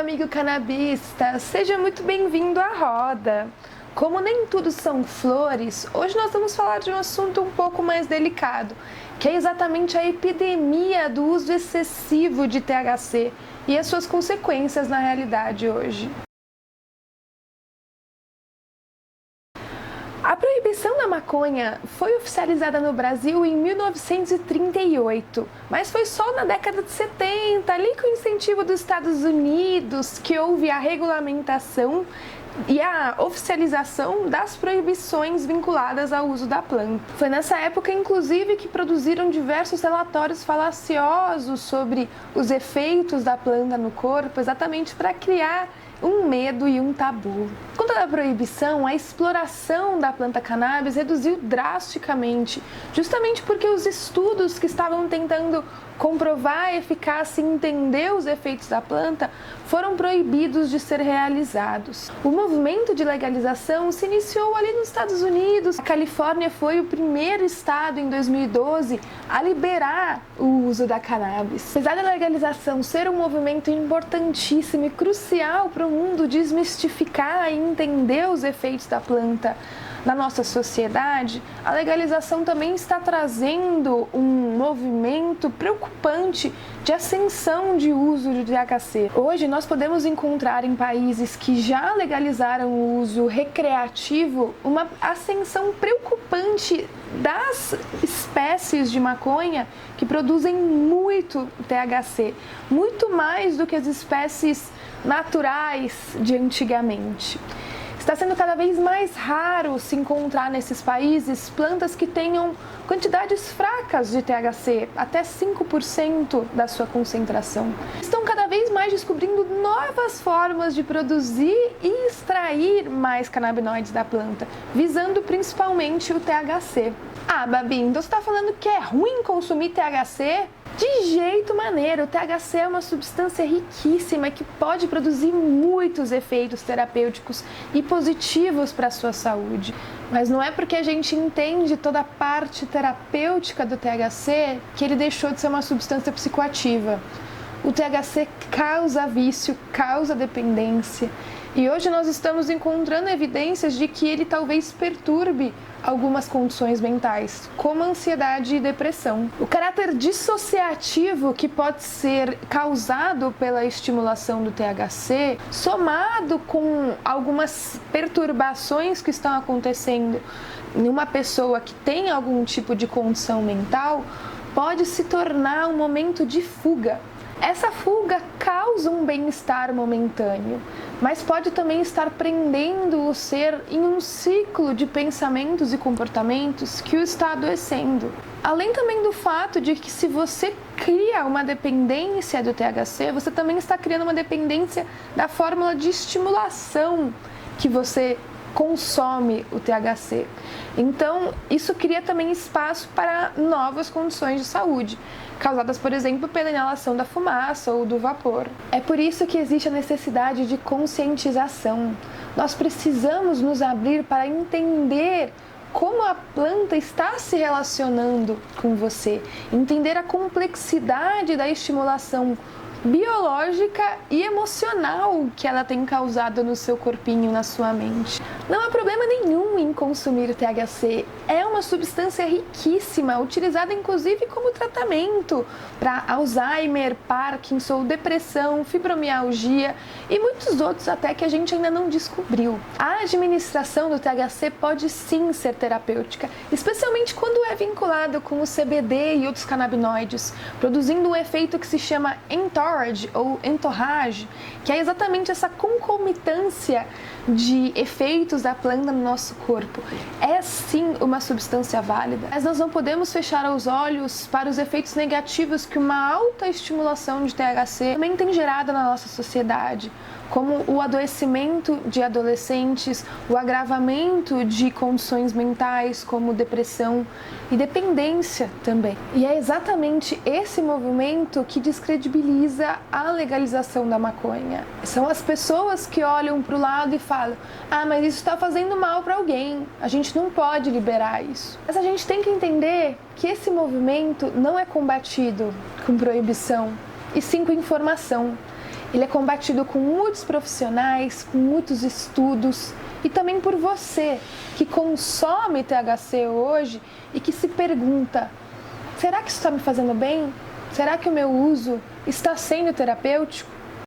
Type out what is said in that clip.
amigo canabista, seja muito bem-vindo à roda. Como nem tudo são flores, hoje nós vamos falar de um assunto um pouco mais delicado, que é exatamente a epidemia do uso excessivo de THC e as suas consequências na realidade hoje. A proibição da maconha foi oficializada no Brasil em 1938, mas foi só na década de 70, ali com o incentivo dos Estados Unidos, que houve a regulamentação e a oficialização das proibições vinculadas ao uso da planta. Foi nessa época, inclusive, que produziram diversos relatórios falaciosos sobre os efeitos da planta no corpo, exatamente para criar um medo e um tabu. Com toda a proibição, a exploração da planta cannabis reduziu drasticamente, justamente porque os estudos que estavam tentando comprovar a eficácia e entender os efeitos da planta foram proibidos de ser realizados. O movimento de legalização se iniciou ali nos Estados Unidos. A Califórnia foi o primeiro estado em 2012 a liberar o uso da cannabis. Apesar da legalização ser um movimento importantíssimo e crucial para o mundo desmistificar e entender os efeitos da planta na nossa sociedade, a legalização também está trazendo um movimento preocupante de ascensão de uso de THC. Hoje nós podemos encontrar em países que já legalizaram o uso recreativo uma ascensão preocupante das espécies de maconha que produzem muito THC, muito mais do que as espécies naturais de antigamente. Está sendo cada vez mais raro se encontrar nesses países plantas que tenham quantidades fracas de THC, até 5% da sua concentração. Estão cada vez mais descobrindo novas formas de produzir e extrair mais canabinoides da planta, visando principalmente o THC. Ah, Babi, então você está falando que é ruim consumir THC? De jeito maneiro, o THC é uma substância riquíssima que pode produzir muitos efeitos terapêuticos e positivos para a sua saúde. Mas não é porque a gente entende toda a parte terapêutica do THC que ele deixou de ser uma substância psicoativa. O THC causa vício, causa dependência. E hoje nós estamos encontrando evidências de que ele talvez perturbe algumas condições mentais, como ansiedade e depressão. O caráter dissociativo que pode ser causado pela estimulação do THC, somado com algumas perturbações que estão acontecendo em uma pessoa que tem algum tipo de condição mental, pode se tornar um momento de fuga. Essa fuga causa um bem-estar momentâneo, mas pode também estar prendendo o ser em um ciclo de pensamentos e comportamentos que o está adoecendo. Além também do fato de que se você cria uma dependência do THC, você também está criando uma dependência da fórmula de estimulação que você consome o THC. Então, isso cria também espaço para novas condições de saúde, causadas, por exemplo, pela inalação da fumaça ou do vapor. É por isso que existe a necessidade de conscientização. Nós precisamos nos abrir para entender como a planta está se relacionando com você, entender a complexidade da estimulação biológica e emocional que ela tem causado no seu corpinho, na sua mente. Não há problema nenhum em consumir THC. É uma substância riquíssima, utilizada inclusive como tratamento para Alzheimer, Parkinson, depressão, fibromialgia e muitos outros até que a gente ainda não descobriu. A administração do THC pode sim ser terapêutica, especialmente quando é vinculado com o CBD e outros canabinoides, produzindo um efeito que se chama entourage ou entourage, que é exatamente essa concomitância de efeitos da planta no nosso corpo. É sim uma substância válida, mas nós não podemos fechar os olhos para os efeitos negativos que uma alta estimulação de THC também tem gerado na nossa sociedade, como o adoecimento de adolescentes, o agravamento de condições mentais como depressão e dependência também. E é exatamente esse movimento que descredibiliza a legalização da maconha. São as pessoas que olham para o lado e falam: ah, mas isso está fazendo mal para alguém, a gente não pode liberar isso. Mas a gente tem que entender que esse movimento não é combatido com proibição, e sim com informação. Ele é combatido com muitos profissionais, com muitos estudos e também por você que consome THC hoje e que se pergunta: será que isso está me fazendo bem? Será que o meu uso está sendo terapêutico?